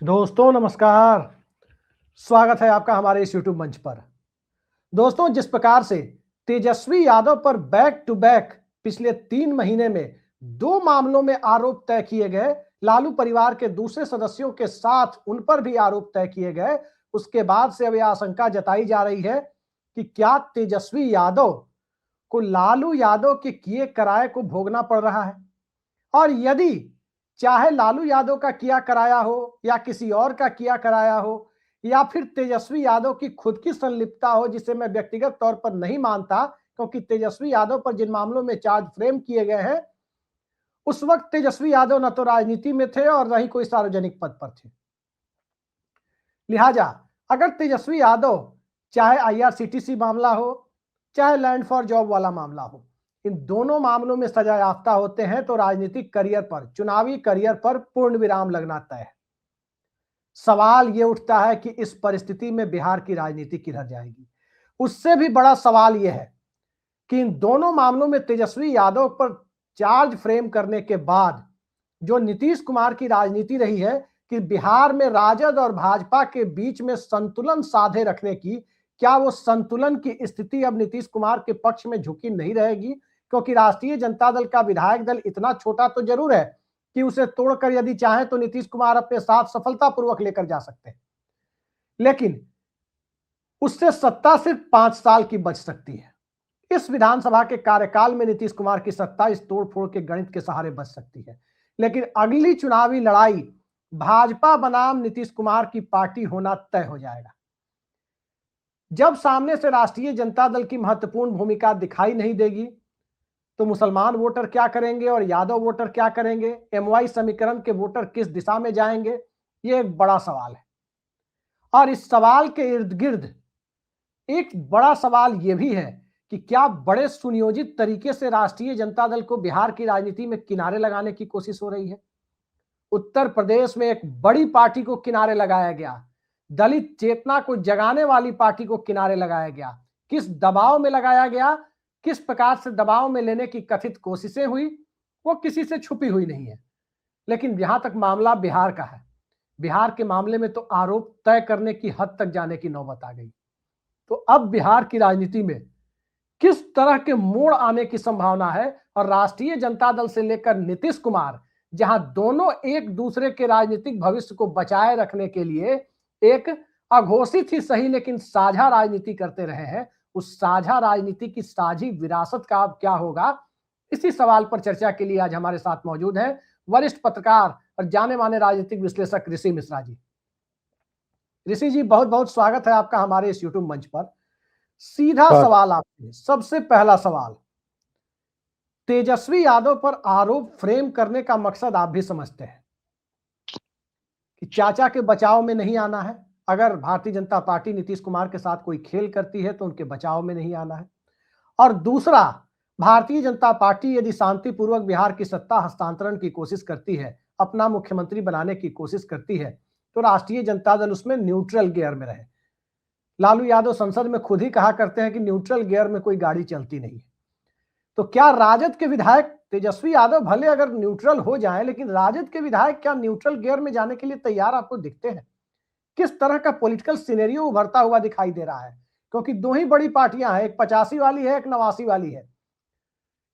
दोस्तों नमस्कार। स्वागत है आपका हमारे इस YouTube मंच पर। दोस्तों, जिस प्रकार से तेजस्वी यादव पर बैक टू बैक पिछले 3 महीने में 2 मामलों में आरोप तय किए गए, लालू परिवार के दूसरे सदस्यों के साथ उन पर भी आरोप तय किए गए, उसके बाद से अब यह आशंका जताई जा रही है कि क्या तेजस्वी यादव को लालू यादव के किए कराए को भोगना पड़ रहा है। और यदि चाहे लालू यादव का किया कराया हो या किसी और का किया कराया हो या फिर तेजस्वी यादव की खुद की संलिप्तता हो, जिसे मैं व्यक्तिगत तौर पर नहीं मानता, क्योंकि तेजस्वी यादव पर जिन मामलों में चार्ज फ्रेम किए गए हैं उस वक्त तेजस्वी यादव न तो राजनीति में थे और न ही कोई सार्वजनिक पद पर थे। लिहाजा अगर तेजस्वी यादव चाहे आईआरसीटीसी मामला हो चाहे लैंड फॉर जॉब वाला मामला हो, इन दोनों मामलों में सजा याफ्ता होते हैं तो राजनीतिक करियर पर, चुनावी करियर पर पूर्ण विराम लगना तय है। सवाल यह उठता है कि इस परिस्थिति में बिहार की राजनीति किधर जाएगी। उससे भी बड़ा सवाल यह है कि इन दोनों मामलों में तेजस्वी यादव पर चार्ज फ्रेम करने के बाद जो नीतीश कुमार की राजनीति रही है कि बिहार में राजद और भाजपा के बीच में संतुलन साधे रखने की, क्या वो संतुलन की स्थिति अब नीतीश कुमार के पक्ष में झुकी नहीं रहेगी? क्योंकि राष्ट्रीय जनता दल का विधायक दल इतना छोटा तो जरूर है कि उसे तोड़कर यदि चाहे तो नीतीश कुमार अपने साथ सफलतापूर्वक लेकर जा सकते हैं, लेकिन उससे सत्ता सिर्फ 5 साल की बच सकती है। इस विधानसभा के कार्यकाल में नीतीश कुमार की सत्ता इस तोड़फोड़ के गणित के सहारे बच सकती है, लेकिन अगली चुनावी लड़ाई भाजपा बनाम नीतीश कुमार की पार्टी होना तय हो जाएगा। जब सामने से राष्ट्रीय जनता दल की महत्वपूर्ण भूमिका दिखाई नहीं देगी तो मुसलमान वोटर क्या करेंगे और यादव वोटर क्या करेंगे? एमवाई समीकरण के वोटर किस दिशा में जाएंगे? यह एक बड़ा सवाल है। और इस सवाल के इर्द गिर्द एक बड़ा सवाल यह भी है कि क्या बड़े सुनियोजित तरीके से राष्ट्रीय जनता दल को बिहार की राजनीति में किनारे लगाने की कोशिश हो रही है। उत्तर प्रदेश में एक बड़ी पार्टी को किनारे लगाया गया, दलित चेतना को जगाने वाली पार्टी को किनारे लगाया गया। किस दबाव में लगाया गया, किस प्रकार से दबाव में लेने की कथित कोशिशें हुई, वो किसी से छुपी हुई नहीं है। लेकिन जहां तक मामला बिहार का है, बिहार के मामले में तो आरोप तय करने की हद तक जाने की नौबत आ गई। तो अब बिहार की राजनीति में किस तरह के मोड़ आने की संभावना है और राष्ट्रीय जनता दल से लेकर नीतीश कुमार, जहां दोनों एक दूसरे के राजनीतिक भविष्य को बचाए रखने के लिए एक अघोषित ही सही लेकिन साझा राजनीति करते रहे हैं, उस साझा राजनीति की साझी विरासत का अब क्या होगा? इसी सवाल पर चर्चा के लिए आज हमारे साथ मौजूद हैं वरिष्ठ पत्रकार और जाने माने राजनीतिक विश्लेषक ऋषि मिश्रा जी। ऋषि जी, बहुत बहुत स्वागत है आपका हमारे इस यूट्यूब मंच पर। सीधा सवाल आपसे, सबसे पहला सवाल, तेजस्वी यादव पर आरोप फ्रेम करने का मकसद आप भी समझते हैं कि चाचा के बचाव में नहीं आना है। अगर भारतीय जनता पार्टी नीतीश कुमार के साथ कोई खेल करती है तो उनके बचाव में नहीं आना है। और दूसरा, भारतीय जनता पार्टी यदि शांतिपूर्वक बिहार की सत्ता हस्तांतरण की कोशिश करती है, अपना मुख्यमंत्री बनाने की कोशिश करती है, तो राष्ट्रीय जनता दल उसमें न्यूट्रल गियर में रहे। लालू यादव संसद में खुद ही कहा करते हैं कि न्यूट्रल गियर में कोई गाड़ी चलती नहीं है। तो क्या राजद के विधायक तेजस्वी यादव भले अगर न्यूट्रल हो जाएं, लेकिन राजद के विधायक क्या न्यूट्रल गियर में जाने के लिए तैयार आपको दिखते हैं? किस तरह का पॉलिटिकल सिनेरियो उभरता हुआ दिखाई दे रहा है? क्योंकि दो ही बड़ी पार्टियां हैं, एक 85 वाली है, एक 89 वाली है।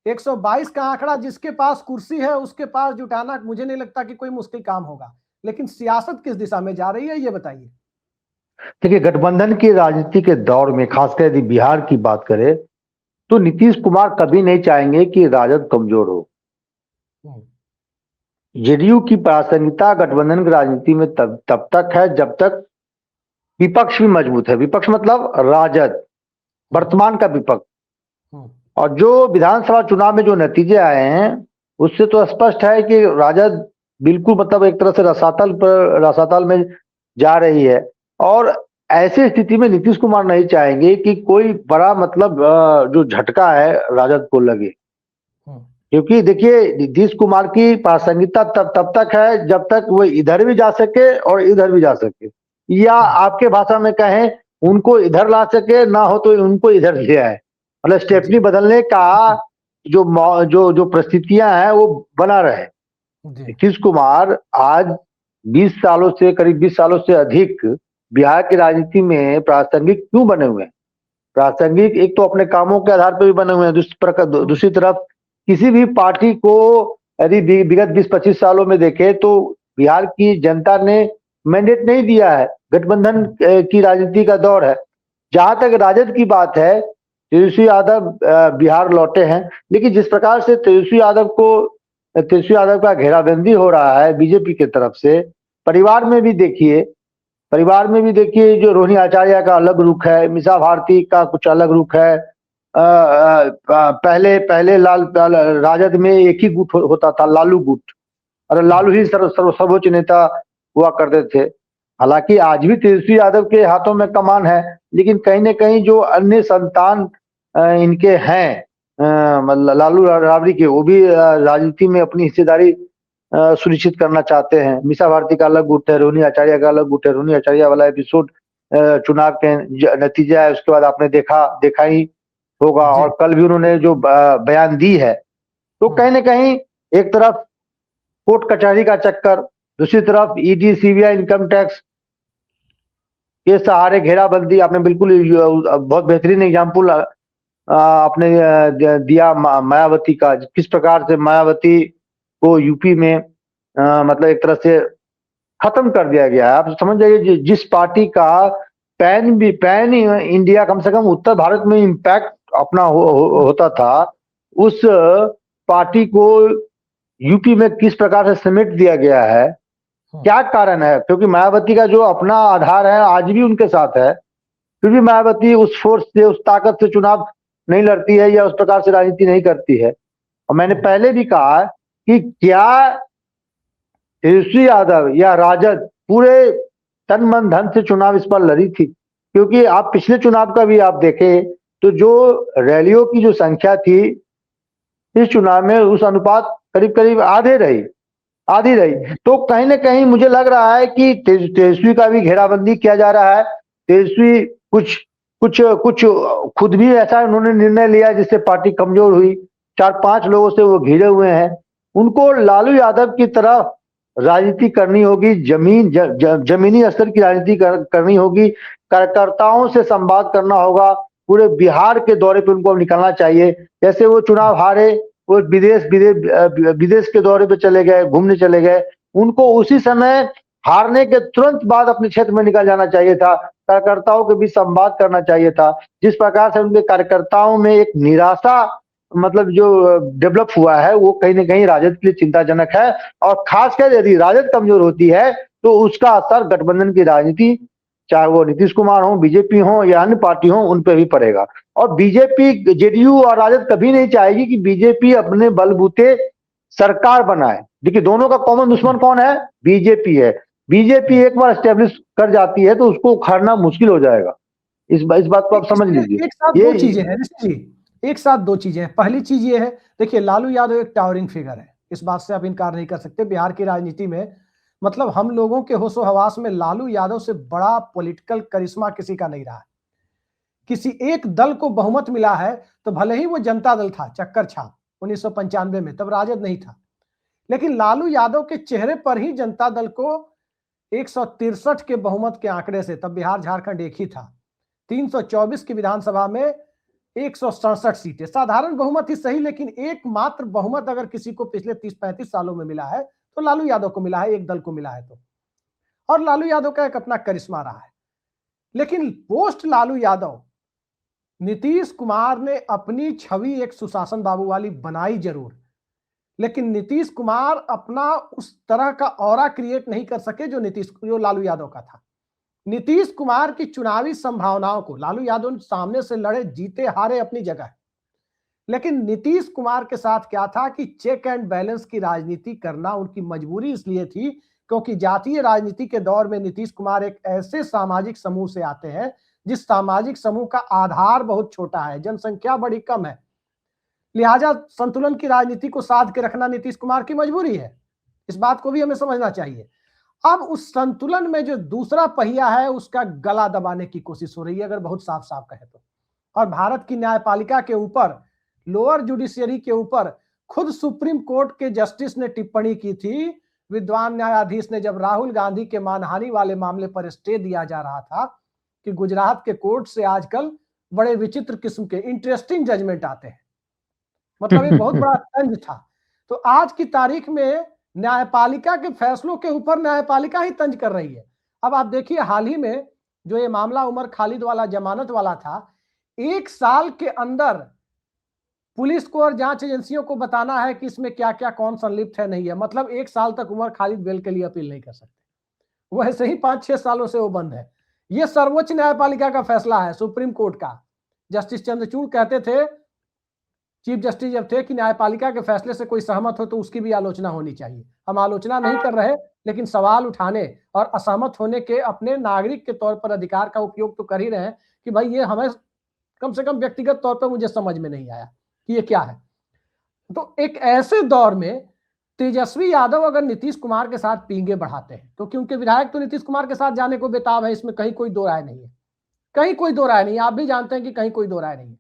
122 का आंकड़ा जिसके पास कुर्सी है उसके पास जुटाना मुझे नहीं लगता कि कोई मुश्किल काम होगा, लेकिन सियासत किस दिशा में जा रही है ये बताइए। देखिए, गठबंधन की राजनीति के दौर में खासकर यदि बिहार की बात करें तो नीतीश कुमार कभी नहीं चाहेंगे कि राजद कमजोर हो। जेडीयू की प्रासंगिकता गठबंधन की राजनीति में तब तक है जब तक विपक्ष भी मजबूत है। विपक्ष मतलब राजद, वर्तमान का विपक्ष। और जो विधानसभा चुनाव में जो नतीजे आए हैं उससे तो स्पष्ट है कि राजद बिल्कुल मतलब एक तरह से रसातल में जा रही है। और ऐसी स्थिति में नीतीश कुमार नहीं चाहेंगे कि कोई बड़ा मतलब जो झटका है राजद को लगे, क्योंकि देखिए नीतीश कुमार की प्रासंगिकता तब तक है जब तक वो इधर भी जा सके और इधर भी जा सके, या आपके भाषा में कहें उनको इधर ला सके, ना हो तो उनको इधर ले आए। मतलब स्टेपनी बदलने का जो जो जो परिस्थितियां हैं वो बना रहे। नीतीश कुमार आज 20 सालों से, करीब 20 सालों से अधिक बिहार की राजनीति में प्रासंगिक क्यों बने हुए हैं? प्रासंगिक एक तो अपने कामों के आधार पर भी बने हुए हैं, दूसरी तरफ किसी भी पार्टी को यदि विगत 20-25 सालों में देखे तो बिहार की जनता ने मैंडेट नहीं दिया है। गठबंधन की राजनीति का दौर है। जहां तक राजद की बात है, तेजस्वी यादव बिहार लौटे हैं, लेकिन जिस प्रकार से तेजस्वी यादव का घेराबंदी हो रहा है बीजेपी की तरफ से, परिवार में भी देखिए जो रोहिणी आचार्य का अलग रुख है, मीसा भारती का कुछ अलग रुख है। पहले राजद में एक ही गुट होता था, लालू गुट, और लालू ही सर्वोच्च नेता हुआ करते थे। हालांकि आज भी तेजस्वी यादव के हाथों में कमान है, लेकिन कहीं न कहीं जो अन्य संतान इनके हैं लालू राबड़ी के, वो भी राजनीति में अपनी हिस्सेदारी सुनिश्चित करना चाहते हैं। मीसा भारती का अलग गुट है, रोहिणी आचार्य का अलग गुट है। रोहिणी आचार्य वाला एपिसोड चुनाव के नतीजा है, उसके बाद आपने देखा ही होगा। और कल भी उन्होंने जो बयान दी है, तो कहीं न कहीं एक तरफ कोर्ट कचहरी का चक्कर, दूसरी तरफ ईडी, सीबीआई, इनकम टैक्स के सहारे घेराबंदी। आपने बिल्कुल बहुत बेहतरीन एग्जाम्पल आपने दिया मायावती का, किस प्रकार से मायावती को यूपी में मतलब एक तरह से खत्म कर दिया गया है। आप समझ जाइए, जिस पार्टी का पैन इंडिया, कम से कम उत्तर भारत में इम्पैक्ट अपना होता था, उस पार्टी को यूपी में किस प्रकार से समेट दिया गया है। क्या कारण है? क्योंकि मायावती का जो अपना आधार है आज भी उनके साथ है, फिर भी मायावती उस फोर्स से, उस ताकत से चुनाव नहीं लड़ती है या उस प्रकार से राजनीति नहीं करती है। और मैंने पहले भी कहा कि क्या तेजस्वी यादव या राजद पूरे तन मन धन से चुनाव इस पर लड़ी थी? क्योंकि आप पिछले चुनाव का भी आप देखें तो जो रैलियों की जो संख्या थी इस चुनाव में, उस अनुपात करीब आधी रही। तो कहीं न कहीं मुझे लग रहा है कि तेजस्वी का भी घेराबंदी किया जा रहा है। तेजस्वी कुछ खुद भी ऐसा उन्होंने निर्णय लिया जिससे पार्टी कमजोर हुई। 4-5 लोगों से वो घिरे हुए हैं। उनको लालू यादव की तरह राजनीति करनी होगी, जमीनी स्तर की राजनीति करनी होगी, कार्यकर्ताओं से संवाद करना होगा। पूरे बिहार के दौरे पे उनको निकलना चाहिए। जैसे वो चुनाव हारे, वो विदेश के दौरे पे चले गए, घूमने चले गए। उनको उसी समय हारने के तुरंत बाद अपने क्षेत्र में निकल जाना चाहिए था, कार्यकर्ताओं के बीच संवाद करना चाहिए था। जिस प्रकार से उनके कार्यकर्ताओं में एक निराशा मतलब जो डेवलप हुआ है, वो कहीं न कहीं राजद के लिए चिंताजनक है। और खासकर यदि राजद कमजोर होती है तो उसका असर गठबंधन की राजनीति, चाहे वो नीतीश कुमार हो, बीजेपी हो या अन्य पार्टी हो, उन पे भी पड़ेगा। और बीजेपी, जेडीयू और राजद कभी नहीं चाहेगी कि बीजेपी अपने बलबूते सरकार बनाए। देखिए, दोनों का कॉमन दुश्मन कौन है? बीजेपी है। बीजेपी एक बार एस्टेब्लिश कर जाती है तो उसको उखाड़ना मुश्किल हो जाएगा। इस बात को आप समझ लीजिए। एक साथ दो चीजें हैं ऋषि जी, एक साथ दो चीजें हैं। पहली चीज ये है, देखिए लालू यादव एक टावरिंग फिगर है, इस बात से आप इनकार नहीं कर सकते। बिहार की राजनीति में मतलब हम लोगों के होशो हवास में लालू यादव से बड़ा पॉलिटिकल करिश्मा किसी का नहीं रहा है। किसी एक दल को बहुमत मिला है तो भले ही वो जनता दल था, चक्कर छाप 1995 में, तब राजद नहीं था, लेकिन लालू यादव के चेहरे पर ही जनता दल को 163 के बहुमत के आंकड़े से, तब बिहार झारखंड एक ही था, 324 की विधानसभा में 167 सीटें, साधारण बहुमत ही सही, लेकिन एकमात्र बहुमत अगर किसी को पिछले 30-35 सालों में मिला है तो लालू यादव को मिला है, एक दल को मिला है तो। और लालू यादव का एक अपना करिश्मा रहा है। लेकिन पोस्ट लालू यादव नीतीश कुमार ने अपनी छवि एक सुशासन बाबू वाली बनाई जरूर, लेकिन नीतीश कुमार अपना उस तरह का ऑरा क्रिएट नहीं कर सके जो लालू यादव का था। नीतीश कुमार की चुनावी संभावनाओं को लालू यादव सामने से लड़े, जीते हारे अपनी जगह, लेकिन नीतीश कुमार के साथ क्या था कि चेक एंड बैलेंस की राजनीति करना उनकी मजबूरी इसलिए थी क्योंकि जातीय राजनीति के दौर में नीतीश कुमार एक ऐसे सामाजिक समूह से आते हैं जिस सामाजिक समूह का आधार बहुत छोटा है, जनसंख्या बड़ी कम है, लिहाजा संतुलन की राजनीति को साध के रखना नीतीश कुमार की मजबूरी है। इस बात को भी हमें समझना चाहिए। अब उस संतुलन में जो दूसरा पहिया है उसका गला दबाने की कोशिश हो रही है, अगर बहुत साफ साफ कहे तो। और भारत की न्यायपालिका के ऊपर, लोअर जुडिशियरी के ऊपर खुद सुप्रीम कोर्ट के जस्टिस ने टिप्पणी की थी विद्वान न्यायाधीश ने जब राहुल गांधी के मानहानि वाले मामले पर स्टे दिया जा रहा था कि गुजरात के कोर्ट से आजकल बड़े विचित्र किस्म के इंटरेस्टिंग जजमेंट आते हैं, मतलब एक बहुत बड़ा तंज था। तो आज की तारीख में न्यायपालिका के फैसलों के ऊपर न्यायपालिका ही तंज कर रही है। अब आप देखिए, हाल ही में जो ये मामला उमर खालिद वाला जमानत वाला था, 1 साल के अंदर पुलिस को और जांच एजेंसियों को बताना है कि इसमें क्या क्या कौन संलिप्त है नहीं है। मतलब 1 साल तक उमर खालिद बेल के लिए अपील नहीं कर सकते, वैसे ही 5-6 सालों से वो बंद है। ये सर्वोच्च न्यायपालिका का फैसला है, सुप्रीम कोर्ट का। जस्टिस चंद्रचूड़ कहते थे, चीफ जस्टिस जब थे, कि न्यायपालिका के फैसले से कोई सहमत हो तो उसकी भी आलोचना होनी चाहिए। हम आलोचना नहीं कर रहे, लेकिन सवाल उठाने और असहमत होने के अपने नागरिक के तौर पर अधिकार का उपयोग तो कर ही रहे हैं कि भाई ये हमें कम से कम व्यक्तिगत तौर पर मुझे समझ में नहीं आया कि ये क्या है। तो एक ऐसे दौर में तेजस्वी यादव अगर नीतीश कुमार के साथ पींगे बढ़ाते हैं, तो क्योंकि विधायक तो नीतीश कुमार के साथ जाने को बेताब है, इसमें कहीं कोई दो राय नहीं है, कहीं कोई दो राय नहीं है। आप भी जानते हैं कि कहीं कोई दो राय नहीं है,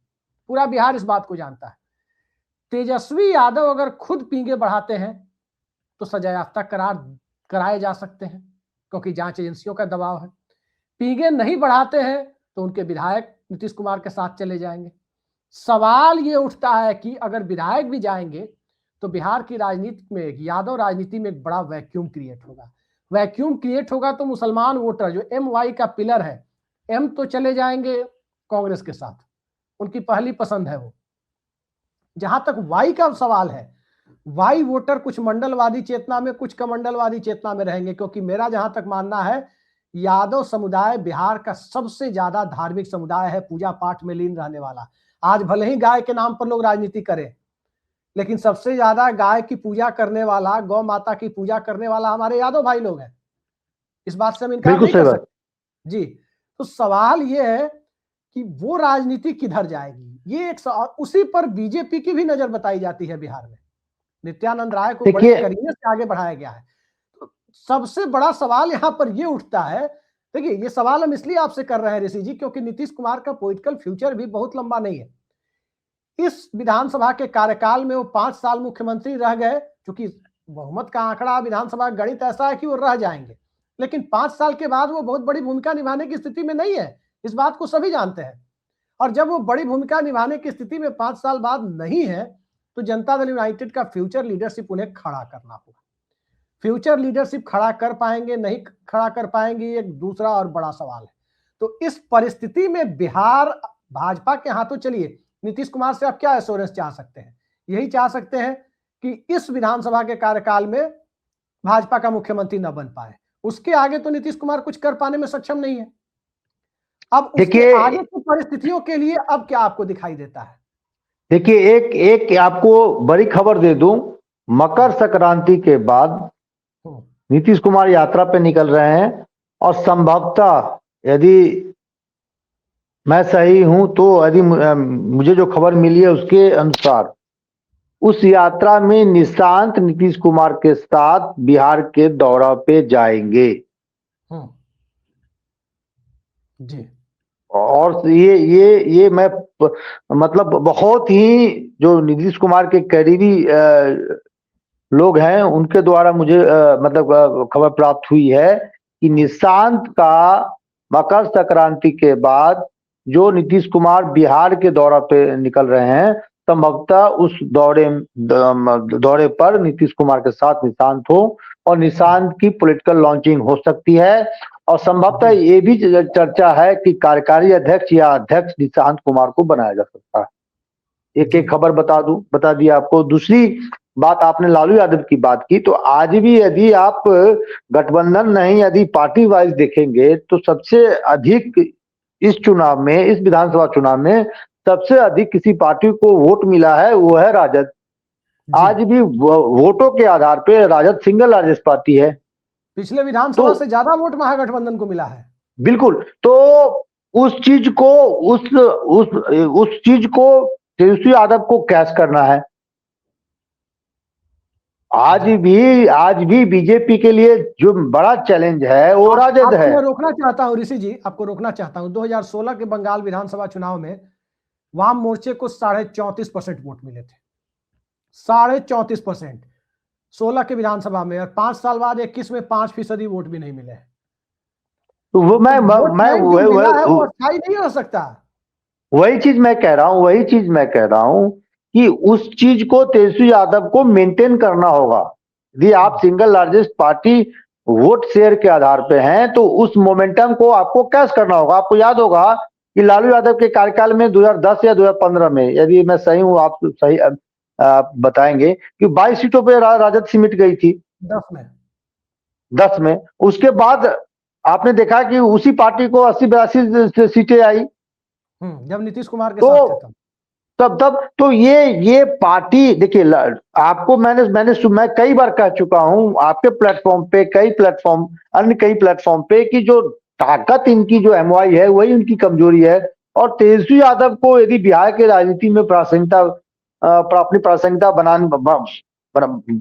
पूरा बिहार इस बात को जानता है। तेजस्वी यादव अगर खुद पींगे बढ़ाते हैं तो सजा याफ्ता करार कराए जा सकते हैं, क्योंकि जांच एजेंसियों का दबाव है। पींगे नहीं बढ़ाते हैं तो उनके विधायक नीतीश कुमार के साथ चले जाएंगे। सवाल ये उठता है कि अगर विधायक भी जाएंगे तो बिहार की राजनीति में, यादव राजनीति में एक बड़ा वैक्यूम क्रिएट होगा। वैक्यूम क्रिएट होगा तो मुसलमान वोटर जो MY का पिलर है, M तो चले जाएंगे कांग्रेस के साथ, उनकी पहली पसंद है वो। जहां तक Y का सवाल है, Y वोटर कुछ मंडलवादी चेतना में, कुछ कमंडलवादी चेतना में रहेंगे, क्योंकि मेरा जहां तक मानना है, यादव समुदाय बिहार का सबसे ज्यादा धार्मिक समुदाय है, पूजा पाठ में लीन रहने वाला। आज भले ही गाय के नाम पर लोग राजनीति करें, लेकिन सबसे ज्यादा गाय की पूजा करने वाला, गौ माता की पूजा करने वाला हमारे यादव भाई लोग हैं। इस बात से हम इनकार नहीं कर सकते जी। तो सवाल ये है कि वो राजनीति किधर जाएगी, ये एक सवाल। उसी पर बीजेपी की भी नजर बताई जाती है बिहार में। नित्यानंद राय को बड़े करीने से आगे बढ़ाया गया है। तो सबसे बड़ा सवाल यहां पर यह उठता है, देखिए ये सवाल हम इसलिए आपसे कर रहे हैं ऋषि जी, क्योंकि नीतीश कुमार का पॉलिटिकल फ्यूचर भी बहुत लंबा नहीं है। इस विधानसभा के कार्यकाल में वो 5 साल मुख्यमंत्री रह गए, क्योंकि बहुमत का आंकड़ा विधानसभा गणित ऐसा है कि वो रह जाएंगे, लेकिन 5 साल के बाद वो बहुत बड़ी भूमिका निभाने की स्थिति में नहीं है। इस बात को सभी जानते हैं। और जब वो बड़ी भूमिका निभाने की स्थिति में 5 साल बाद नहीं है, तो जनता दल यूनाइटेड का फ्यूचर लीडरशिप उन्हें खड़ा करना होगा। फ्यूचर लीडरशिप खड़ा कर पाएंगे नहीं खड़ा कर पाएंगे, एक दूसरा और बड़ा सवाल है। तो इस परिस्थिति में बिहार भाजपा के हाथों, चलिए नीतीश कुमार से आप क्या एश्योरेंस चाह सकते हैं? यही चाह सकते हैं कि इस विधानसभा के कार्यकाल में भाजपा का मुख्यमंत्री न बन पाए। उसके आगे तो नीतीश कुमार कुछ कर पाने में सक्षम नहीं है। अब उसके आगे की परिस्थितियों के लिए अब क्या आपको दिखाई देता है? देखिए, एक आपको बड़ी खबर दे दूं, मकर संक्रांति के बाद नीतीश कुमार यात्रा पे निकल रहे हैं, और संभवतः यदि मैं सही हूं तो, यदि मुझे जो खबर मिली है उसके अनुसार, उस यात्रा में निशांत नीतीश कुमार के साथ बिहार के दौरा पे जाएंगे जी। और ये मैं मतलब बहुत ही जो नीतीश कुमार के करीबी लोग हैं उनके द्वारा मुझे मतलब खबर प्राप्त हुई है कि निशांत का मकर संक्रांति के बाद जो नीतीश कुमार बिहार के दौरा पे निकल रहे हैं, संभवतः उस दौरे पर नीतीश कुमार के साथ निशांत हो, और निशांत की पॉलिटिकल लॉन्चिंग हो सकती है। और संभवतः ये भी चर्चा है कि कार्यकारी अध्यक्ष या अध्यक्ष निशांत कुमार को बनाया जा सकता है। एक खबर बता दी आपको। दूसरी बात, आपने लालू यादव की बात की, तो आज भी यदि आप गठबंधन नहीं, यदि पार्टी वाइज देखेंगे, तो सबसे अधिक इस चुनाव में, इस विधानसभा चुनाव में सबसे अधिक किसी पार्टी को वोट मिला है वो है राजद। आज भी वोटों के आधार पे राजद सिंगल लार्जेस्ट पार्टी है। पिछले विधानसभा से ज्यादा वोट महागठबंधन को मिला है। बिल्कुल। तो उस चीज को तेजस्वी यादव को कैश करना है। आज भी बीजेपी के लिए जो बड़ा चैलेंज है वो राजद है। मैं रोकना चाहता हूं ऋषि जी, आपको रोकना चाहता हूं। 2016 के बंगाल विधानसभा चुनाव में वाम मोर्चे को 34.5% वोट मिले थे। 34.5%। 16 के विधानसभा में, और 5 साल बाद 21 में 5% वोट भी नहीं मिले। तो वो मैं मिला है वो अस्थायी नहीं हो सकता। वही चीज मैं कह रहा हूं कि उस चीज को तेजस्वी यादव को मेंटेन करना होगा। यदि आप single largest party vote share के आधार पे हैं तो उस मोमेंटम को आपको कैश करना होगा। आपको याद होगा कि लालू यादव के कार्यकाल में 2010 या 2015 में, यदि मैं सही हूं आप सही बताएंगे, कि 22 सीटों पे राजद सिमट गई थी। 10 में उसके बाद आपने देखा कि उसी पार्टी को 80-82 सीटें आई जब नीतीश कुमार के साथ थे तब तो ये पार्टी देखिए, आपको मैं कई बार कह चुका हूं आपके प्लेटफॉर्म पे, अन्य कई प्लेटफॉर्म पे, कि जो ताकत इनकी जो एमवाई है वही उनकी कमजोरी है। और तेजस्वी यादव को यदि बिहार के राजनीति में अपनी प्रासंगिकता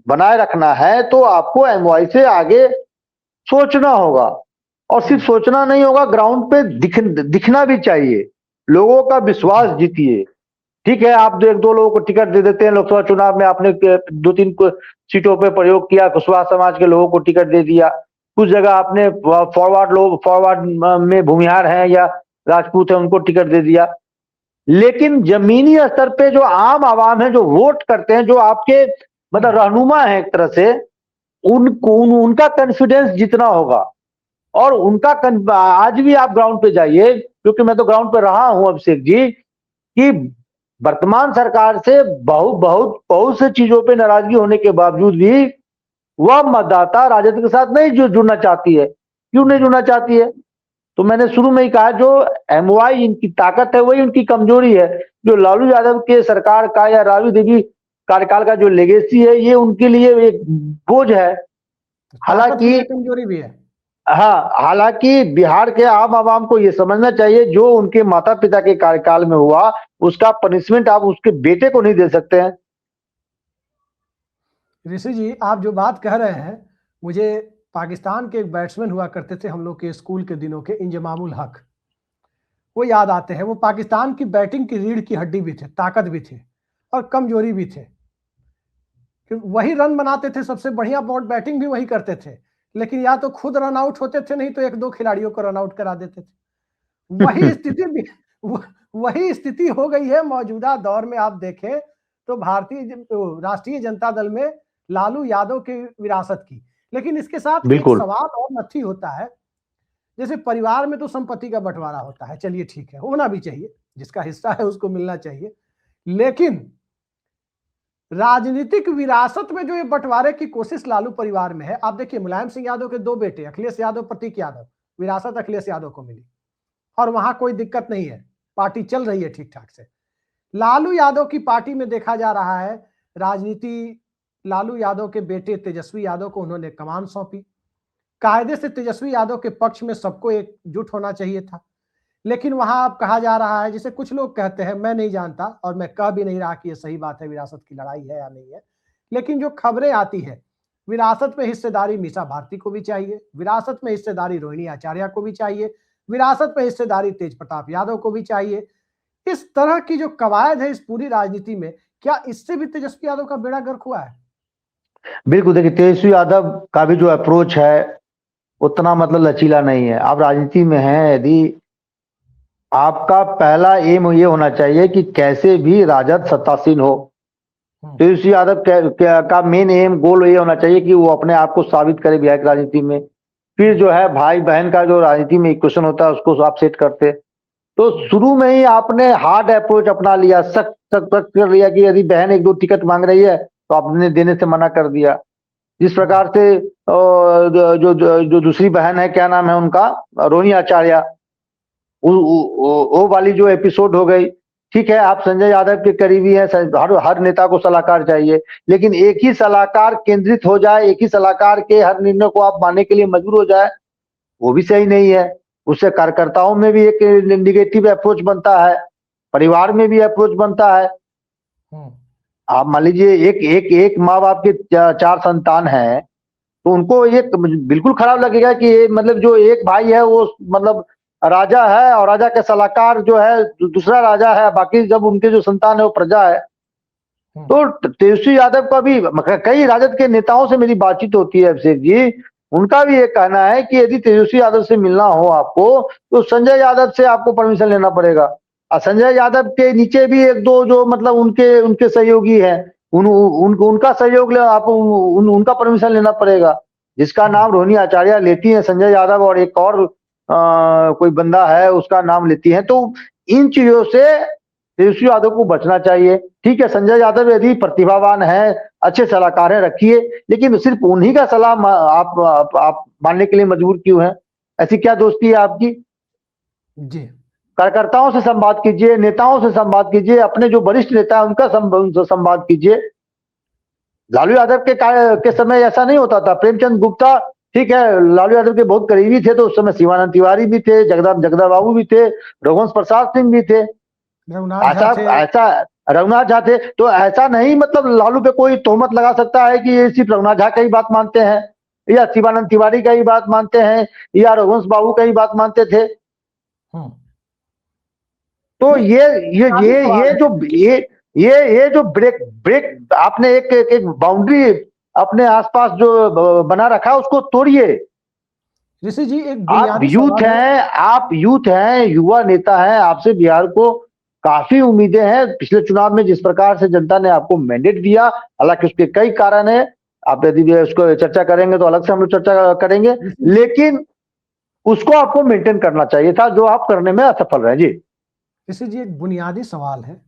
बनाए रखना है तो आपको एमवाई से आगे सोचना होगा। और सिर्फ सोचना नहीं होगा, ग्राउंड पे दिखना भी चाहिए। लोगों का विश्वास जीतिए। ठीक है, आप 1-2 लोगों को टिकट दे देते हैं। लोकसभा चुनाव में आपने 2-3 सीटों पे प्रयोग किया, कुशवाहा समाज के लोगों को टिकट दे दिया। कुछ जगह आपने फॉरवर्ड में भूमिहार हैं या राजपूत हैं उनको टिकट दे दिया। लेकिन जमीनी स्तर पे जो आम आवाम है, जो वोट करते हैं, जो आपके मतलब रहनुमा है एक तरह से, उनका कॉन्फिडेंस जितना होगा। और उनका आज भी आप ग्राउंड पे जाइए, क्योंकि मैं तो ग्राउंड पे रहा हूं अभिषेक जी, कि वर्तमान सरकार से बहुत से चीजों पे नाराजगी होने के बावजूद भी वह मतदाता राजद के साथ नहीं जुड़ना चाहती है। क्यों नहीं जुड़ना चाहती है? तो मैंने शुरू में ही कहा, जो एमवाई इनकी ताकत है वही उनकी कमजोरी है। जो लालू यादव के सरकार का या राबड़ी देवी कार्यकाल का जो लेगेसी है, ये उनके लिए एक बोझ है। हालांकि कमजोरी भी है। हाँ, हालांकि बिहार के आम आवाम को यह समझना चाहिए, जो उनके माता पिता के कार्यकाल में हुआ उसका पनिशमेंट आप उसके बेटे को नहीं दे सकते हैं। ऋषि जी, आप जो बात कह रहे हैं, मुझे पाकिस्तान के एक बैट्समैन हुआ करते थे हम लोग के स्कूल के दिनों के, इंजमामुल हक, वो याद आते हैं। वो पाकिस्तान की बैटिंग की रीढ़ की हड्डी भी थे, ताकत भी थी और कमजोरी भी थे। वही रन बनाते थे, सबसे बढ़िया बॉल बैटिंग भी वही करते थे, लेकिन या तो खुद रन आउट होते थे, नहीं तो 1-2 खिलाड़ियों को रन आउट करा देते थे। वही स्थिति हो गई है मौजूदा दौर में। आप देखें तो राष्ट्रीय जनता दल में लालू यादव की विरासत की, लेकिन इसके साथ एक सवाल और नथी होता है। जैसे परिवार में तो संपत्ति का बंटवारा होता है, चलिए ठीक है, होना भी चाहिए, जिसका हिस्सा है उसको मिलना चाहिए। लेकिन राजनीतिक विरासत में जो ये बंटवारे की कोशिश लालू परिवार में है, आप देखिए मुलायम सिंह यादव के 2 बेटे, अखिलेश यादव, प्रतीक यादव, विरासत अखिलेश यादव को मिली और वहां कोई दिक्कत नहीं है, पार्टी चल रही है ठीक ठाक से। लालू यादव की पार्टी में देखा जा रहा है राजनीति, लालू यादव के बेटे तेजस्वी यादव को उन्होंने कमान सौंपी। कायदे से तेजस्वी यादव के पक्ष में सबको एकजुट होना चाहिए था, लेकिन वहां अब कहा जा रहा है, जिसे कुछ लोग कहते हैं, मैं नहीं जानता और मैं कह भी नहीं रहा कि यह सही बात है, विरासत की लड़ाई है या नहीं है, लेकिन जो खबरें आती है, विरासत में हिस्सेदारी मीसा भारती को भी चाहिए, विरासत में हिस्सेदारी रोहिणी आचार्य को भी चाहिए, विरासत में हिस्सेदारी तेज प्रताप यादव को भी चाहिए। इस तरह की जो कवायद है इस पूरी राजनीति में, क्या इससे भी तेजस्वी यादव का बेड़ा गर्क हुआ है? बिल्कुल, देखिए तेजस्वी यादव का भी जो अप्रोच है उतना मतलब लचीला नहीं है। आप राजनीति में हैं, यदि आपका पहला एम ये होना चाहिए कि कैसे भी राजद सत्तासीन हो। तेजस्वी यादव का मेन एम गोल ये होना चाहिए कि वो अपने आप को साबित करे बिहार की राजनीति में। फिर जो है भाई बहन का जो राजनीति में इक्वेशन होता है उसको आप सेट करते। तो शुरू में ही आपने हार्ड अप्रोच अपना लिया, सख्त कर लिया कि यदि बहन 1-2 टिकट मांग रही है तो आपने देने से मना कर दिया। जिस प्रकार से जो दूसरी बहन है, क्या नाम है उनका, रोहिणी आचार्य, वो वाली जो एपिसोड हो गई। ठीक है, आप संजय यादव के करीबी हैं, हर नेता को सलाहकार चाहिए, लेकिन एक ही सलाहकार केंद्रित हो जाए, एक ही सलाहकार के हर निर्णय को आप मानने के लिए मजबूर हो जाए, वो भी सही नहीं है। उससे कार्यकर्ताओं में भी एक निगेटिव अप्रोच बनता है, परिवार में भी अप्रोच बनता है। आप मान लीजिए एक माँ बाप के 4 संतान हैं, तो उनको ये बिल्कुल खराब लगेगा कि ये मतलब जो एक भाई है वो मतलब राजा है और राजा के सलाहकार जो है दूसरा राजा है, बाकी जब उनके जो संतान है वो प्रजा है। तो तेजस्वी यादव का भी, कई राजद के नेताओं से मेरी बातचीत होती है अभिषेक जी, उनका भी ये कहना है कि यदि तेजस्वी यादव से मिलना हो आपको तो संजय यादव से आपको परमिशन लेना पड़ेगा। और संजय यादव के नीचे भी एक दो जो मतलब उनके सहयोगी हैं, उनका सहयोग आप उनका परमिशन लेना पड़ेगा, जिसका नाम रोहिणी आचार्य लेती है, संजय यादव और एक और कोई बंदा है उसका नाम लेती है। तो इन चीजों से तेजस्वी यादव को बचना चाहिए। ठीक है, संजय यादव यदि प्रतिभावान है, अच्छे सलाहकार हैं, रखिए, लेकिन सिर्फ उन्हीं का सलाह आप मानने के लिए मजबूर क्यों हैं? ऐसी क्या दोस्ती है आपकी? जी, कार्यकर्ताओं से संवाद कीजिए, नेताओं से संवाद कीजिए, अपने जो वरिष्ठ नेता है उनका संवाद कीजिए। लालू यादव के समय ऐसा नहीं होता था। प्रेमचंद गुप्ता, ठीक है, लालू यादव के बहुत करीबी थे, तो उस समय शिवानंद तिवारी भी थे, जगदा बाबू भी थे, रघुवंश प्रसाद सिंह भी थे, रघुनाथ झा ऐसा थे। ऐसा रघुनाथ झा थे। तो ऐसा नहीं मतलब लालू पे कोई तोहमत लगा सकता है कि ये सिर्फ रघुनाथ झा का ही बात मानते हैं, या शिवानंद तिवारी का ही बात मानते हैं, या रघुवंश बाबू का ही बात मानते थे। तो नहीं, ये जो ब्रेक ब्रेक आपने एक बाउंड्री अपने आसपास जो बना रखा है उसको तोड़िए। ऋषि जी, एक आप बुनियादी यूथ सवाल है। हैं, आप यूथ हैं, युवा नेता हैं, आपसे बिहार को काफी उम्मीदें हैं। पिछले चुनाव में जिस प्रकार से जनता ने आपको मैंडेट दिया, हालांकि उसके कई कारण है, आप यदि उसको चर्चा करेंगे तो अलग से हम लोग चर्चा करेंगे, लेकिन उसको आपको मेंटेन करना चाहिए था, जो आप करने में असफल रहे। जी ऋषि जी, एक बुनियादी सवाल है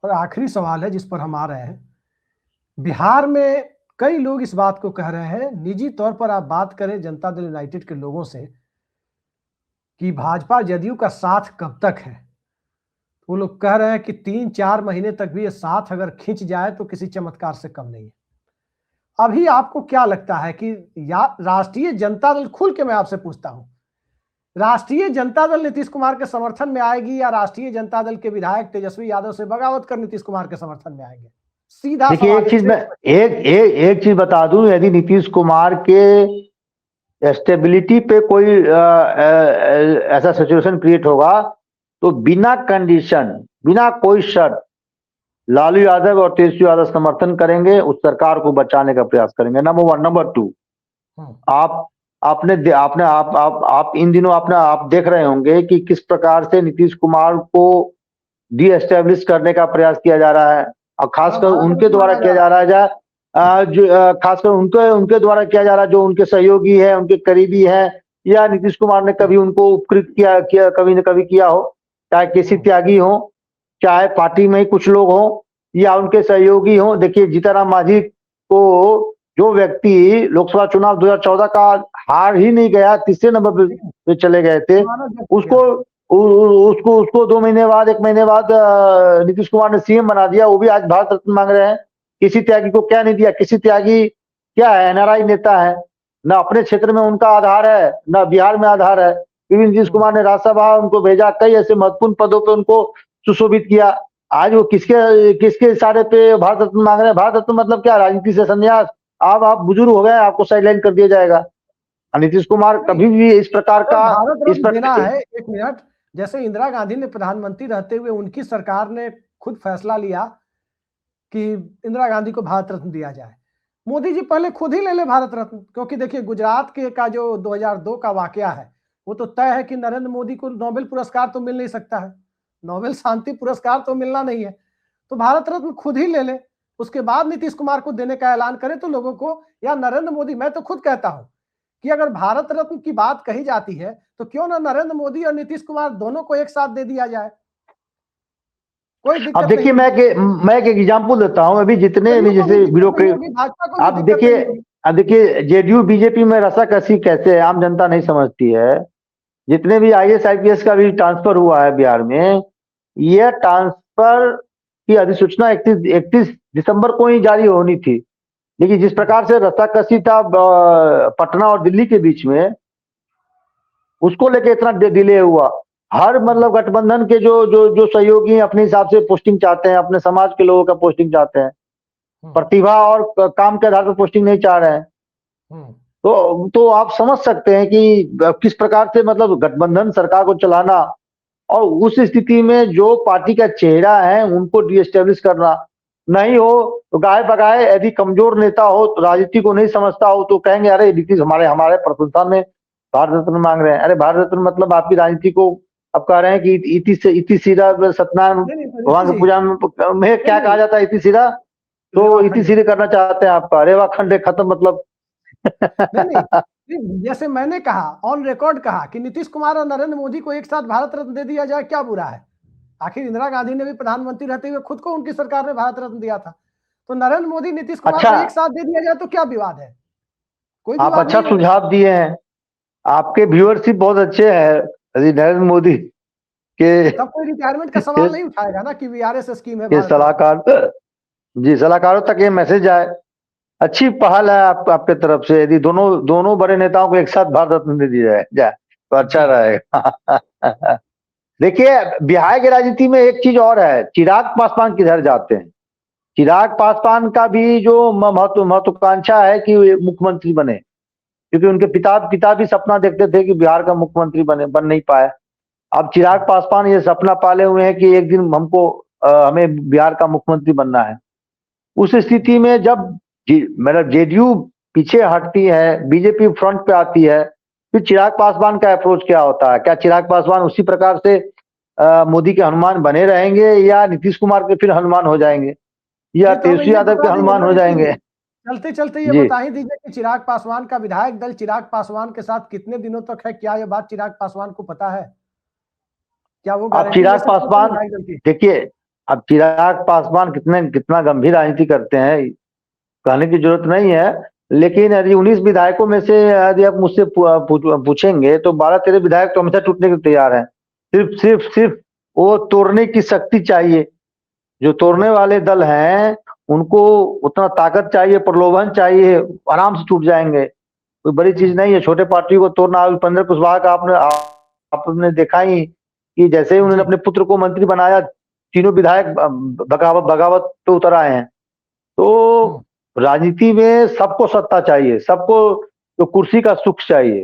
और आखिरी सवाल है जिस पर हम आ रहे हैं। बिहार में कई लोग इस बात को कह रहे हैं, निजी तौर पर आप बात करें जनता दल यूनाइटेड के लोगों से कि भाजपा जदयू का साथ कब तक है, वो लोग कह रहे हैं कि 3-4 महीने तक भी ये साथ अगर खिंच जाए तो किसी चमत्कार से कम नहीं है। अभी आपको क्या लगता है कि या राष्ट्रीय जनता दल, खुल के मैं आपसे पूछता हूं, राष्ट्रीय जनता दल नीतीश कुमार के समर्थन में आएगी या राष्ट्रीय जनता दल के विधायक तेजस्वी यादव से बगावत कर नीतीश कुमार के समर्थन में आएंगे? सीधा देखिए, सवाल एक चीज मैं एक चीज बता दूं, यदि नीतीश कुमार के स्टेबिलिटी पे कोई ऐसा सिचुएशन क्रिएट होगा तो बिना कंडीशन, बिना कोई शर्त लालू यादव और तेजस्वी यादव समर्थन करेंगे, उस सरकार को बचाने का प्रयास करेंगे। नंबर 1। नंबर 2, आप आप इन दिनों आप देख रहे होंगे कि किस प्रकार से नीतीश कुमार को डी एस्टेब्लिश करने का प्रयास किया जा रहा है, और खासकर उनके द्वारा किया जा रहा है, जो खासकर उनके उनके द्वारा किया जा रहा है, जो उनके सहयोगी है, उनके करीबी है, या नीतीश कुमार ने कभी उनको उपकृत किया कभी न कभी किया हो, चाहे केसी त्यागी हो, चाहे पार्टी में ही कुछ लोग हो, या उनके सहयोगी हो। देखिए, जीतन मांझी को जो व्यक्ति लोकसभा चुनाव 2014 का हार ही नहीं गया, तीसरे नंबर पे चले गए थे, उसको उसको उसको 2 महीने बाद, 1 महीने बाद नीतीश कुमार ने सीएम बना दिया, वो भी आज भारत रत्न मांग रहे हैं। किसी त्यागी को क्या नहीं दिया? किसी त्यागी क्या है? एनआरआई नेता है, ना अपने क्षेत्र में उनका आधार है, ना बिहार में आधार है, फिर नीतीश कुमार ने राज्यसभा उनको भेजा, कई ऐसे महत्वपूर्ण पदों पे उनको सुशोभित किया। आज वो किसके किसके इशारे पे भारत रत्न मांग रहे हैं? भारत रत्न मतलब क्या? राजनीति से संन्यास। आप बुजुर्ग हो गए, आपको साइडलाइन कर दिया जाएगा। नीतीश कुमार कभी भी इस प्रकार का भारत रत्न देना है, एक मिनट, जैसे इंदिरा गांधी ने प्रधानमंत्री रहते हुए उनकी सरकार ने खुद फैसला लिया कि इंदिरा गांधी को भारत रत्न दिया जाए, मोदी जी पहले खुद ही ले ले भारत रत्न। क्योंकि देखिए, गुजरात के का जो 2002 का वाकया है, वो तो तय है कि नरेंद्र मोदी को नोबेल पुरस्कार तो मिल नहीं सकता है, नोबेल शांति पुरस्कार तो मिलना नहीं है, तो भारत रत्न खुद ही ले ले, उसके बाद नीतीश कुमार को देने का ऐलान करे तो लोगों को, या नरेंद्र मोदी, मैं तो खुद कहता हूं कि अगर भारत रत्न की बात कही जाती है तो क्यों ना नरेंद्र मोदी और नीतीश कुमार दोनों को एक साथ दे दिया जाए, कोई अब दिक्कत देखिए, नहीं। मैं एक एग्जांपल देता हूं। अभी जितने भी को भी जैसे दिक्कत नहीं होगी, ब्यूरोक्रेट, भाजपा को भी आप दिक्कत देखिए, नहीं होगी। अब देखिए जेडीयू बीजेपी में रसाकसी कैसे है, आम जनता नहीं समझती है। जितने भी आईएएस आईपीएस का भी ट्रांसफर हुआ है बिहार में, यह ट्रांसफर की अधिसूचना 31 दिसंबर को ही जारी होनी थी, लेकिन जिस प्रकार से रसाकसी था पटना और दिल्ली के बीच में, उसको लेके इतना डिले हुआ। हर मतलब गठबंधन के जो जो जो सहयोगी अपने हिसाब से पोस्टिंग चाहते हैं, अपने समाज के लोगों का पोस्टिंग चाहते हैं, प्रतिभा और काम के आधार पर पोस्टिंग नहीं चाह रहे हैं। तो आप समझ सकते हैं कि किस प्रकार से मतलब गठबंधन सरकार को चलाना, और उस स्थिति में जो पार्टी का चेहरा है उनको डिस्टेब्लिश करना। नहीं हो तो गाय बगाए, यदि कमजोर नेता हो तो राजनीति को नहीं समझता हो तो कहेंगे अरे नीतीश हमारे हमारे प्रशंसा में भारत रत्न मांग रहे हैं। अरे भारत रत्न मतलब आपकी राजनीति को अब कह रहे हैं कि इति सीरा सत्यनारायण नहीं नहीं भगवान ऋषि की जी, पूजा में क्या नहीं कहा जाता है, इति सीरा, तो इति रेवाखंड, सीरे करना चाहते हैं आपका, रेवा खंडे खत्म मतलब। नहीं नहीं नहीं, जैसे मैंने कहा ऑन रिकॉर्ड कहा कि नीतीश कुमार और नरेंद्र मोदी को एक साथ भारत रत्न दे दिया जाए, क्या बुरा है? आखिर इंदिरा गांधी ने भी प्रधानमंत्री रहते हुए खुद को उनकी सरकार ने भारत रत्न दिया था। तो नरेंद्र मोदी नीतीश कुमार अच्छा, को एक साथ दे दिया जाए तो क्या विवाद है? कोई आप विवाद अच्छा नहीं है। सुझाव दिए हैं, आपके व्यूअरशिप बहुत अच्छे हैं यदि नरेंद्र मोदी के तब कोई रिटायरमेंट का सवाल नहीं उठाएगा ना कि वीआरएस स्कीम है के भारत रत्न। सलाहकार, जी सलाहकारों तक ये मैसेज आए। अच्छी पहल है आपके तरफ से, यदि दोनों दोनों बड़े नेताओं को एक साथ भारत रत्न दे दिया जाए तो अच्छा जी रहेगा। देखिए, बिहार की राजनीति में एक चीज और है, चिराग पासवान किधर जाते हैं। चिराग पासवान का भी जो महत्वाकांक्षा है कि वे मुख्यमंत्री बने, क्योंकि उनके पिता भी सपना देखते थे कि बिहार का मुख्यमंत्री बन नहीं पाए। अब चिराग पासवान ये सपना पाले हुए हैं कि एक दिन हमें बिहार का मुख्यमंत्री बनना है। उस स्थिति में जब मतलब जेडीयू पीछे हटती है, बीजेपी फ्रंट पे आती है, फिर चिराग पासवान का अप्रोच क्या होता है? क्या चिराग पासवान उसी प्रकार से मोदी के हनुमान बने रहेंगे, या नीतीश कुमार के फिर हनुमान हो जाएंगे, या जी, तो हमें तेजस्वी ये यादव के बता दीजिए हनुमान ना हो ऋषि जी, जाएंगे? चलते चलते ये जी, बता ही दीजिए कि चिराग पासवान का विधायक दल चिराग पासवान के साथ कितने दिनों तक है? क्या ये बात चिराग पासवान को पता है? क्या वो अब गारंटी ले चिराग सकते हैं पासवान, विधायक दल की? देखिए, अब चिराग पासवान कितना गंभीर राजनीति करते हैं कहने की जरूरत नहीं है। लेकिन यदि 19 विधायकों में से यदि आप मुझसे पूछेंगे तो 12-13 विधायक तो हमेशा टूटने के तैयार हैं। सिर्फ वो तोड़ने की शक्ति चाहिए। जो तोड़ने वाले दल हैं उनको उतना ताकत चाहिए, प्रलोभन चाहिए, आराम से टूट जाएंगे। कोई बड़ी चीज नहीं है छोटे पार्टी को तोड़ना। उपेंद्र कुशवाहा का आपने देखा ही कि जैसे ही उन्होंने जी अपने पुत्र को मंत्री बनाया, तीनों विधायक बगावत बगावत पे उतर आए हैं। हम्म, तो राजनीति में सबको सत्ता चाहिए, सबको तो कुर्सी का सुख चाहिए।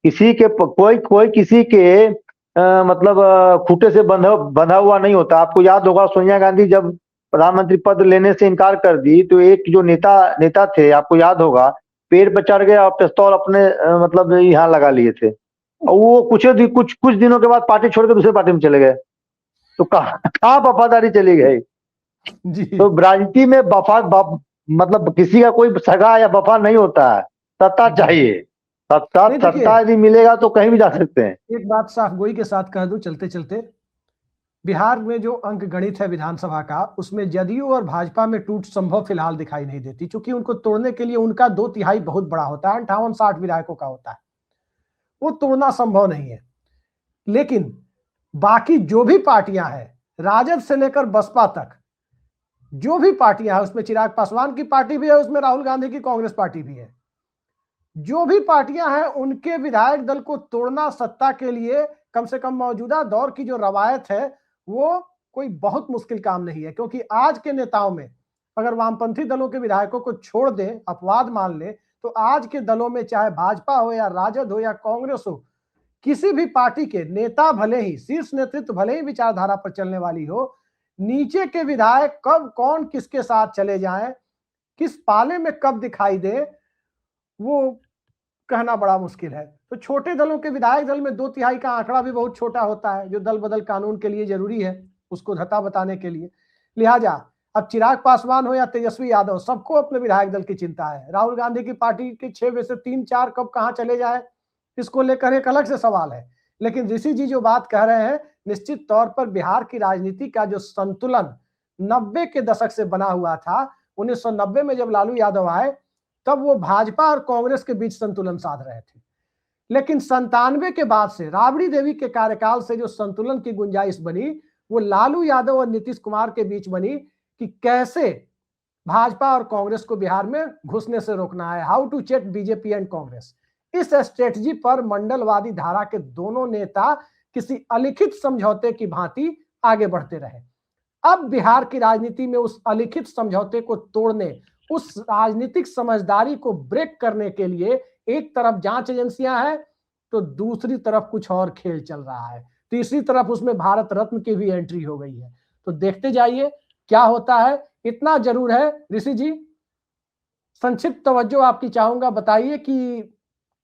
किसी के कोई कोई किसी के मतलब खूंटे से बंधा हुआ नहीं होता। आपको याद होगा सोनिया गांधी जब प्रधानमंत्री पद लेने से इनकार कर दी तो एक जो नेता थे, आपको याद होगा, पेड़ पर चढ़ गए और पिस्तौल अपने मतलब यहाँ लगा लिए थे, और वो कुछ दिनों के बाद पार्टी छोड़ के दूसरे पार्टी में चले गए। तो कहाँ वफादारी चली गई? जी तो राजनीति में मतलब किसी का कोई सगा या वफा नहीं होता है, सत्ता जी चाहिए। सत्ता नहीं, देखिए सत्ता यदि मिलेगा तो कहीं भी जा सकते हैं। एक बात साफ गोई के साथ कह दूं चलते चलते, बिहार में जो अंक गणित है विधानसभा का, उसमें जदयू और भाजपा में टूट संभव फिलहाल दिखाई नहीं देती, क्योंकि उनको तोड़ने के लिए उनका 2/3 बहुत बड़ा होता है, 58-60 विधायकों का होता है, वो तोड़ना संभव नहीं है। लेकिन बाकी जो भी पार्टियां हैं, राजद से लेकर बसपा तक जो भी पार्टियां हैं, उसमें चिराग पासवान की पार्टी भी है, उसमें राहुल गांधी की कांग्रेस पार्टी भी है, जो भी पार्टियां हैं उनके विधायक दल को तोड़ना सत्ता के लिए कम से कम मौजूदा दौर की जो रवायत है वो कोई बहुत मुश्किल काम नहीं है। क्योंकि आज के नेताओं में अगर वामपंथी दलों के विधायकों को छोड़ दें, अपवाद मान ले, तो आज के दलों में चाहे भाजपा हो या राजद हो या कांग्रेस हो, किसी भी पार्टी के नेता भले ही, शीर्ष नेतृत्व भले ही विचारधारा पर चलने वाली हो, नीचे के विधायक कब कौन किसके साथ चले जाएं, किस पाले में कब दिखाई दे, वो कहना बड़ा मुश्किल है। तो छोटे दलों के विधायक दल में 2/3 का आंकड़ा भी बहुत छोटा होता है, जो दल बदल कानून के लिए जरूरी है उसको धता बताने के लिए। लिहाजा अब चिराग पासवान हो या तेजस्वी यादव, सबको अपने विधायक दल की चिंता है। राहुल गांधी की पार्टी के 6 में से 3-4 कब कहां चले जाए, इसको लेकर एक अलग से सवाल है। लेकिन ऋषि जी जो बात कह रहे हैं, निश्चित तौर पर बिहार की राजनीति का जो संतुलन 90 के दशक से बना हुआ था, 1990 में जब लालू यादव आए तब वो भाजपा और कांग्रेस के बीच संतुलन साध रहे थे। लेकिन 97 के बाद से राबड़ी देवी के कार्यकाल से जो संतुलन की गुंजाइश बनी, वो लालू यादव और नीतीश कुमार के बीच बनी कि कैसे भाजपा और कांग्रेस को बिहार में घुसने से रोकना है, how to check BJP and Congress. इस स्ट्रेटजी पर मंडलवादी धारा के दोनों नेता किसी अलिखित समझौते की भांति आगे बढ़ते रहे। अब बिहार की राजनीति में उस अलिखित समझौते को तोड़ने, उस राजनीतिक समझदारी को ब्रेक करने के लिए एक तरफ जांच एजेंसियां हैं तो दूसरी तरफ कुछ और खेल चल रहा है, तीसरी तरफ उसमें भारत रत्न की भी एंट्री हो गई है। तो देखते जाइए क्या होता है। इतना जरूर है ऋषि जी, संक्षिप्त तवज्जो आपकी चाहूंगा, बताइए कि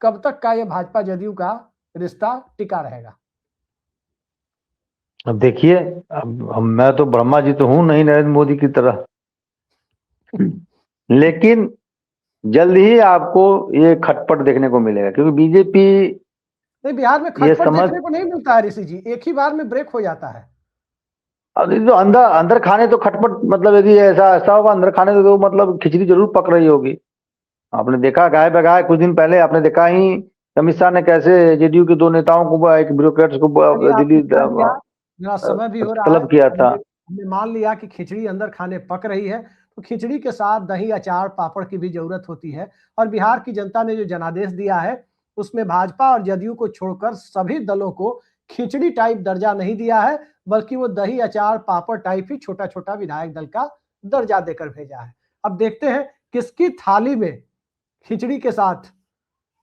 कब तक का ये भाजपा जदयू का रिश्ता टिका रहेगा? अब देखिए, अब मैं तो ब्रह्मा जी तो हूं नहीं नरेंद्र मोदी की तरह, लेकिन जल्द ही आपको ये खटपट देखने को मिलेगा, क्योंकि बीजेपी नहीं, बिहार में ये खटपट समझ, देखने को नहीं मिलता है ऋषि जी, एक ही बार में ब्रेक हो जाता है। अब ये तो अंदर अंदर खाने तो खटपट, मतलब यदि ऐसा ऐसा होगा अंदर खाने तो मतलब खिचड़ी जरूर पक रही होगी। आपने देखा गाय बगाए कुछ दिन पहले, आपने देखा ही अमित शाह ने कैसे जेडीयू के दो नेताओं को, एक ब्यूरोक्रेट्स चलिए, को आपने दिल्ली कह दिया, मेरा समय भी हो रहा है। तलब किया था। हमने मान लिया कि खिचड़ी अंदर खाने पक रही है, तो खिचड़ी के साथ दही, अचार, पापड़ की भी जरूरत होती है। और बिहार की जनता ने जो जनादेश दिया है, उसमें भाजपा और जदयू को छोड़कर सभी दलों को खिचड़ी टाइप दर्जा नहीं दिया है, बल्कि वो दही, अचार, पापड़ टाइप ही छोटा छोटा विधायक दल का दर्जा देकर भेजा है। अब देखते हैं किसकी थाली में खिचड़ी के साथ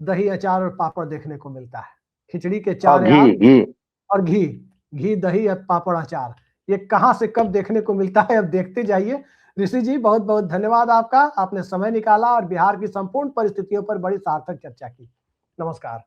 दही, अचार और पापड़ देखने को मिलता है। खिचड़ी के और चार घी यार घी और घी, घी, दही, पापड़, अचार, ये कहां से कब देखने को मिलता है, अब देखते जाइए। ऋषि जी, बहुत बहुत धन्यवाद आपका, आपने समय निकाला और बिहार की संपूर्ण परिस्थितियों पर बड़ी सार्थक चर्चा की। नमस्कार।